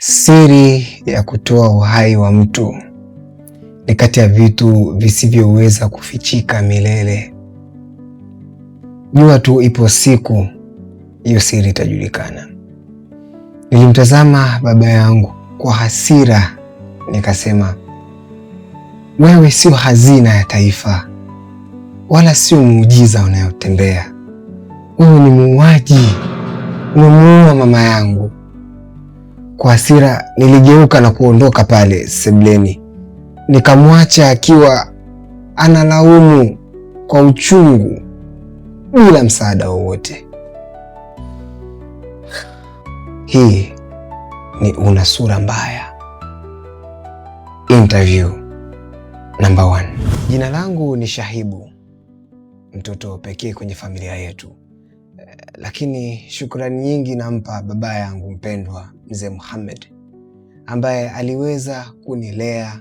Siri ya kutoa uhai wa mtu ni kati ya vitu visivyoweza kufichika milele. Jua tu ipo siku hiyo siri itajulikana. Nilimtazama baba yangu kwa hasira, nikasema, wewe sio hazina ya taifa, wala sio muujiza unayotembea. Wewe ni muuaji, umemuua mama yangu. Kwa hasira niligeuka na kuondoka pale sebuleni, nikamwacha akiwa analaumu kwa uchungu bila msaada wowote. Hii ni Una Sura Mbaya, interview number 1. Jina langu ni Shahibu, mtoto pekee kwenye familia yetu, lakini shukrani nyingi nampa baba yangu mpendwa Mzee Muhammad, ambaye aliweza kunilea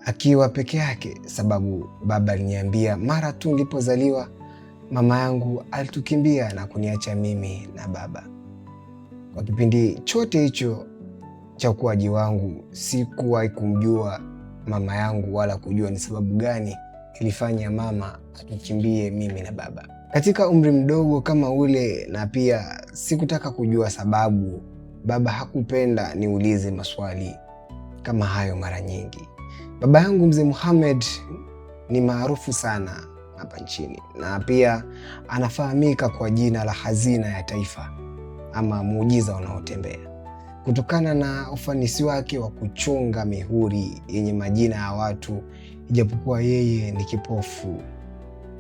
akiwa peke yake, sababu baba aliniambia mara tu nilipozaliwa mama yangu alitukimbia na kuniacha mimi na baba. Kwa kipindi chote hicho cha ukuaji wangu sikuwahi kumjua mama yangu wala kujua ni sababu gani ilifanya mama atukimbie mimi na baba. Katika umri mdogo kama ule, na pia sikutaka kujua sababu, baba hakupenda niulize maswali kama hayo mara nyingi. Baba yangu Mzee Muhammad ni maarufu sana hapa nchini, na pia anafahamika kwa jina la hazina ya taifa ama muujiza unaotembea, kutokana na ufanisi wake wa kuchonga mihuri yenye majina ya watu, ijapokuwa yeye ni kipofu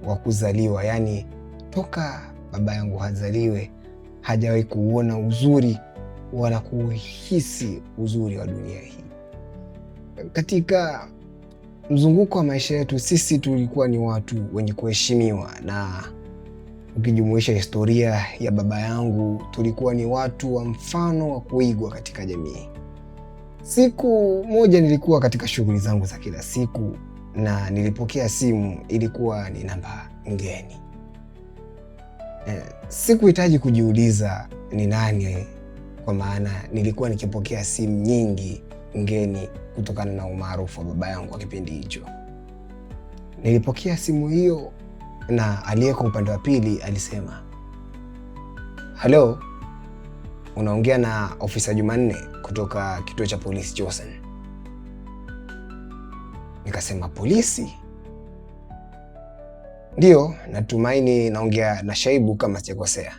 wa kuzaliwa. Yani toka baba yangu hazaliwe hajawahi kuona uzuri wala kuhisi uzuri wa dunia hii. Katika mzunguko wa maisha yetu sisi tulikuwa ni watu wenye kuheshimiwa, na ukijumuisha historia ya baba yangu tulikuwa ni watu wa mfano wa kuigwa katika jamii. Siku moja nilikuwa katika shughuli zangu za kila siku na nilipokea simu. Ilikuwa ni namba ngeni. Sikuhitaji kujiuliza ni nani, kwa maana nilikuwa nikipokea simu nyingi ngeni kutokana na umaarufu wa baba yangu kwa kipindi hicho. Nilipokea simu hiyo na aliyeko upande wa pili alisema, "Halo, unaongea na ofisa Jumanne kutoka kituo cha polisi Chosen." Nikasema, polisi? Ndio, natumaini naongea na Shaibu kama sijakosea.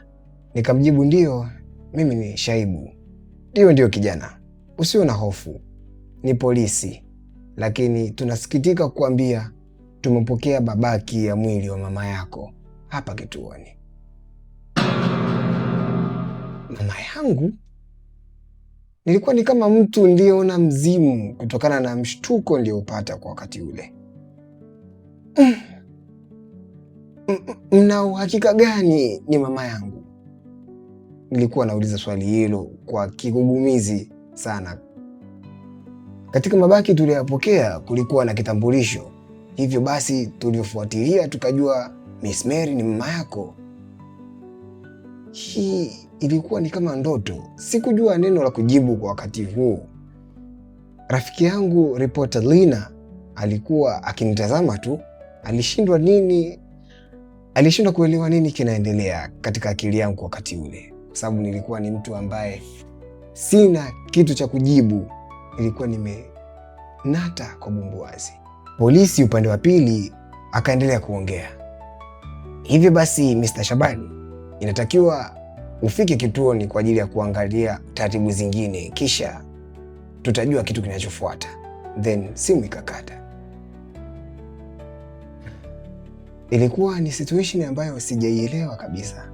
Nikamjibu, ndio, mimi ni Shaibu. Ndio kijana, usiwe na hofu, ni polisi, lakini tunasikitika kukuambia tumepokea mabaki ya mwili wa mama yako hapa kituoni. Mama yangu? Nilikuwa ni kama mtu niliyeona mzimu kutokana na mshtuko niliopata kwa wakati ule. Mna uhakika gani ni mama yangu? Nilikuwa nauliza swali hilo kwa kigugumizi sana. Katika mabaki tuliyopokea kulikuwa na kitambulisho, hivyo basi tulivyofuatilia tukajua Miss Mary ni mama yako. Hii ilikuwa ni kama ndoto. Sikujua neno la kujibu kwa wakati huu. Rafiki yangu reporter Lina alikuwa akinitazama tu. Alishindwa kuelewa nini kinaendelea katika akili yangu kwa wakati ule, kwa sababu nilikuwa ni mtu ambaye sina kitu cha kujibu. Nilikuwa nimenata kwa bumbuazi. Polisi upande wa pili akaendelea kuongea, "Hivyo basi Mr. Shabani, inatakiwa ufike kituoni kwa ajili ya kuangalia taratibu zingine, kisha tutajua kitu kinachofuata." Then simu ikakata. Ilikuwa ni situation ambayo sijaielewa kabisa,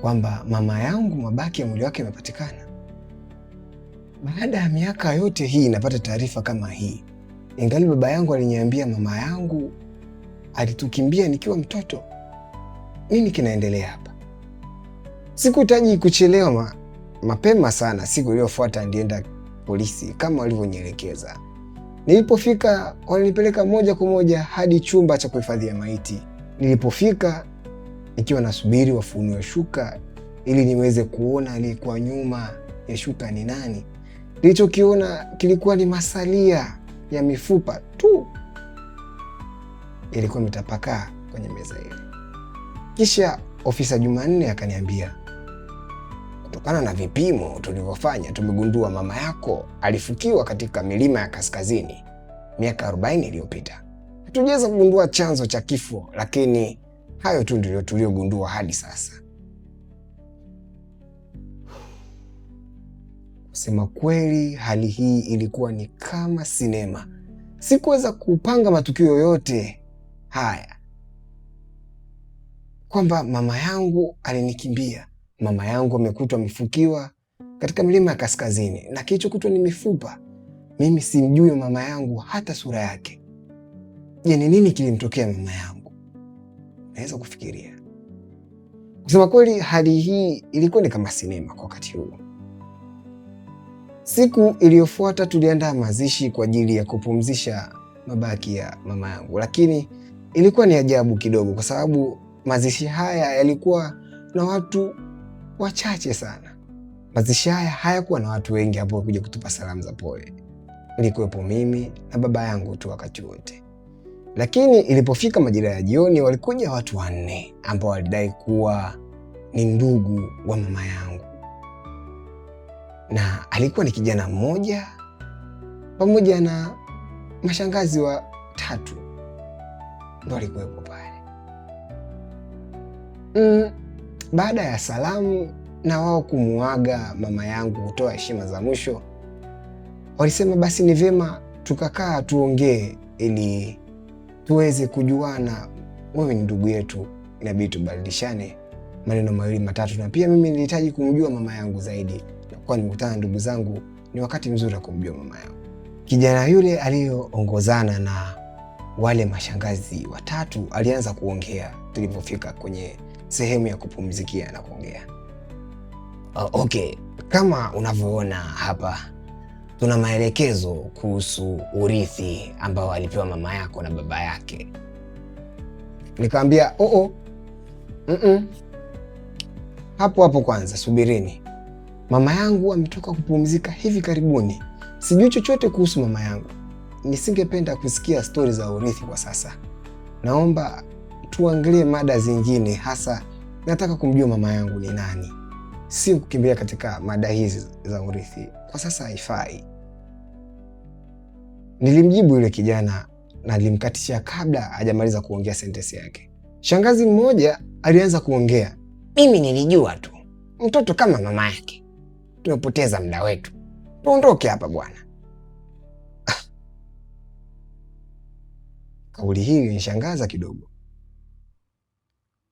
kwamba mama yangu mabaki ya mwili wake yamepatikana. Baada ya miaka yote hii napata taarifa kama hii, ingali baba yangu aliniambia mama yangu alitukimbia nikiwa mtoto. Nini kinaendelea hapa? Sikuhitaji kuchelewa. Mapema sana siku iliyofuata ndienda polisi kama walivyonielekeza. Nilipofika walinipeleka moja kwa moja hadi chumba cha kuhifadhia maiti. Nilipofika nikiwa nasubiri wafunue shuka ili niweze kuona aliyekuwa nyuma ya shuka ni nani, Nilichokiona kilikuwa ni masalia ya mifupa tu ilikuwa imetapakaa kwenye meza ile. Kisha ofisa Jumanne akaniambia, kutokana na vipimo tulivyofanya tumegundua mama yako alifukiwa katika milima ya kaskazini miaka 40 iliyopita. Hatujaweza kugundua chanzo cha kifo, lakini hayo tu ndio tuliogundua hadi sasa. Kusema kweli, hali hii ilikuwa ni kama sinema. Sikuweza kupanga matukio yoyote haya, kwamba mama yangu alinikimbia, mama yangu amekutwa amefukiwa katika milima ya kaskazini na kilichokutwa ni mifupa. Mimi simjui mama yangu hata sura yake. Je, ni nini kilimtokea mama yangu? Naweza kufikiria. Kusema kweli, hali hii ilikuwa ni kama sinema kwa wakati huo. Siku iliyofuata tuliandaa mazishi kwa ajili ya kupumzisha mabaki ya mama yangu, lakini ilikuwa ni ajabu kidogo kwa sababu mazishi haya yalikuwa na watu wachache sana. Mazishi haya hayakuwa na watu wengi ambao kuja kutupa salamu za pole. Nilikuwepo mimi na baba yangu tu wakati wote. Lakini ilipofika majira ya jioni, walikuja watu 4 ambao walidai kuwa ni ndugu wa mama yangu, na alikuwa ni kijana mmoja pamoja na mashangazi wa 3 ndio walikuwepo pale. Baada ya salamu na wao kumuaga mama yangu, kutoa heshima za mwisho, walisema basi ni vyema tukakaa tuongee ili tuweze kujuana. Wewe ni ndugu yetu, inabidi tubadilishane maneno mawili matatu, na pia mimi nilihitaji kumjua mama yangu zaidi, na kwa nimekutana na ndugu zangu, ni wakati mzuri wa kumjua mama yangu. Kijana yule aliyoongozana na wale mashangazi 3 alianza kuongea tulipofika kwenye sehemu ya kupumzikia na kuongea. Okay, kama unavyoona hapa tuna maelekezo kuhusu urithi ambao alipewa mama yako na baba yake. Nikamwambia hapo hapo kwanza subirini, mama yangu ametoka kupumzika hivi karibuni, sijui chochote kuhusu mama yangu. Nisingependa kusikia stori za urithi kwa sasa. Naomba tuangalie mada zingine, hasa nataka kumjua mama yangu ni nani. Si kukimbia katika mada hizi za urithi, kwa sasa haifai. Nilimjibu yule kijana na nilimkatisha kabla hajamaliza kuongea sentensi yake. Shangazi mmoja alianza kuongea, mimi nilijua tu mtoto kama mama yake, tumepoteza muda wetu, tuondoke hapa bwana. Kauli hii ilishangaza kidogo.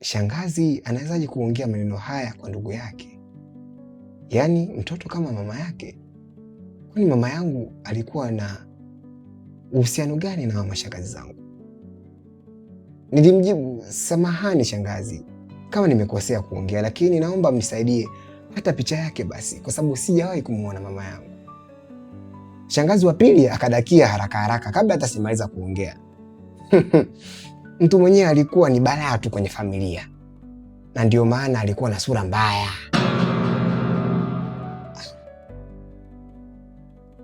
Shangazi anawezaje kuongea maneno haya kwa ndugu yake? Yaani mtoto kama mama yake? Kwani mama yangu alikuwa na uhusiano gani na mashangazi zangu? Nilimjibu, samahani shangazi kama nimekosea kuongea, lakini naomba mnisaidie hata picha yake basi, kwa sababu sijawahi kumuona mama yangu. Shangazi wa pili akadakia haraka haraka kabla hata simaliza kuongea. Mtu mwenyewe alikuwa ni balaa tu kwenye familia, na ndio maana alikuwa na sura mbaya.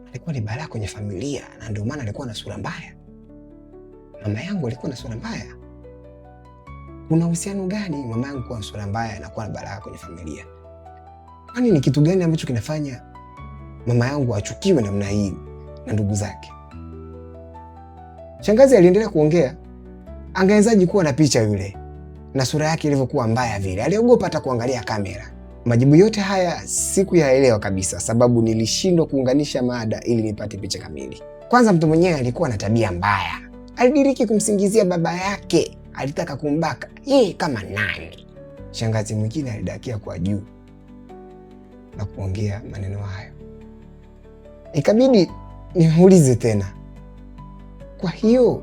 Alikuwa ni balaa kwenye familia na ndio maana alikuwa na sura mbaya. Mama yangu alikuwa na sura mbaya? Kuna uhusiano gani mama yangu kuwa na sura mbaya na kuwa na balaa kwenye familia? Kwani ni kitu gani ambacho kinafanya mama yangu achukiwe namna hii na ndugu zake? Shangazi aliendelea kuongea. Angewezaje kuwa na picha yule na sura yake ilivyokuwa mbaya vile? Aliogopa hata kuangalia kamera. Majibu yote haya sikuyaelewa kabisa, sababu nilishindwa kuunganisha mada ili nipate picha kamili. Kwanza, mtu mwenyewe alikuwa na tabia mbaya. Alidiriki kumsingizia baba yake, alitaka kumbaka. Yeye kama nani? Shangazi mwingine alidakia kwa juu na kuongea maneno hayo. Ikabidi niulize tena, kwa hiyo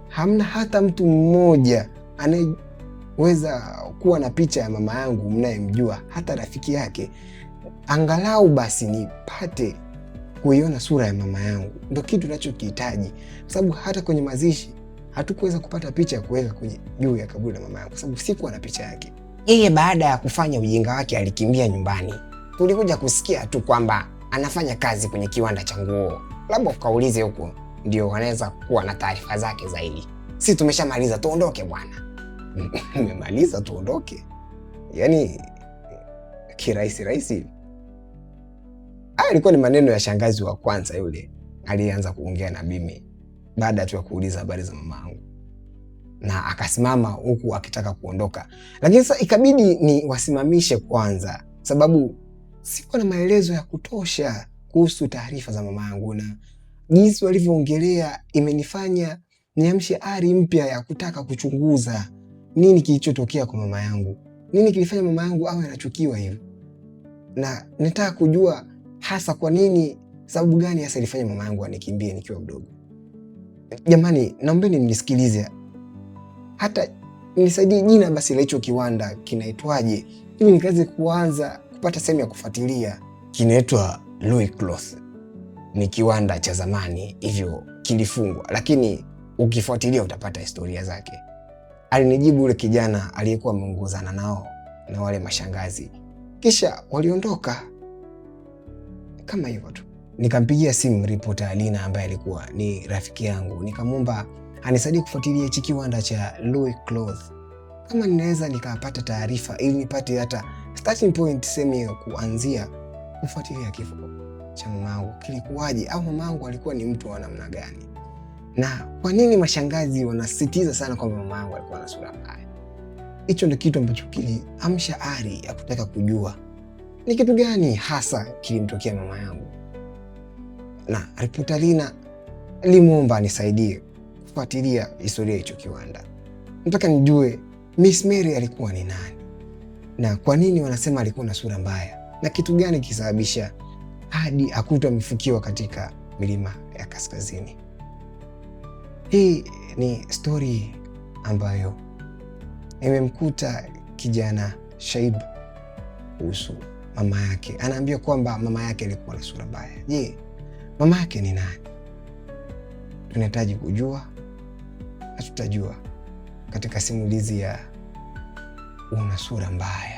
hamna hata mtu mmoja anayeweza kuwa na picha ya mama yangu mnayemjua, hata rafiki yake, angalau basi nipate kuiona sura ya mama yangu? Ndio kitu ninachokihitaji, kwa sababu hata kwenye mazishi hatukuweza kupata picha ya kuweka kwenye juu ya kaburi la mama yangu, kwa sababu sikuwa na picha yake. Yeye baada ya kufanya ujinga wake alikimbia nyumbani. Tulikuja kusikia tu kwamba anafanya kazi kwenye kiwanda cha nguo. Labda ukaulize huko, ndio wanaweza kuwa na taarifa zake zaidi. Si tumeshamaliza, tuondoke bwana. Umemaliza, tuondoke? Yaani kirahisi rahisi. Haya ilikuwa ni maneno ya shangazi wa kwanza yule aliyeanza kuongea na mimi baada tu ya kuuliza habari za mamangu, na akasimama huku akitaka kuondoka, lakini sasa ikabidi ni wasimamishe kwanza, sababu sikuwa na maelezo ya kutosha kuhusu taarifa za mamangu, na jinsi walivyoongelea imenifanya niamshe ari mpya ya kutaka kuchunguza nini kilichotokea kwa mama yangu, nini kilifanya mama yangu awe anachukiwa hivyo, na nataka kujua hasa kwa nini, sababu gani hasa ilifanya mama yangu anikimbie nikiwa mdogo. Jamani, naombeni mnisikilize, hata nisaidie jina basi la hicho kiwanda kinaitwaje, ili nikaanze kuanza kupata sehemu ya kufuatilia. Kinaitwa Louis Cloth. Ni kiwanda cha zamani hivyo, kilifungwa, lakini ukifuatilia utapata historia zake. Alinijibu yule kijana aliyekuwa ameongozana nao na wale mashangazi, kisha waliondoka kama hivyo tu. Nikampigia simu ripota Alina ambaye alikuwa ni rafiki yangu, nikamwomba anisaidie kufuatilia hichi kiwanda cha Louis Cloth, kama ninaweza nikapata taarifa ili nipate hata starting point, sehemu ya kuanzia kufuatilia kifo cha mamangu kilikuwaje, au mamangu alikuwa ni mtu wa namna gani, na kwa nini mashangazi wanasisitiza sana kwamba mamangu alikuwa na sura mbaya. Hicho ndio kitu ambacho kiliamsha ari ya kutaka kujua ni kitu gani hasa kilimtokea mama yangu, na ripota Alina alimwomba anisaidie kufuatilia historia ya hicho kiwanda. Nataka nijue Miss Mary alikuwa ni nani, na kwa nini wanasema alikuwa na sura mbaya, na kitu gani kisababisha hadi akutwa amefukiwa katika milima ya kaskazini. Hii ni story ambayo imemkuta kijana Shaib kuhusu mama yake. Anaambia kwamba mama yake alikuwa na sura mbaya. Je, mama yake ni nani? Tunahitaji kujua na tutajua katika simulizi ya Una Sura Mbaya.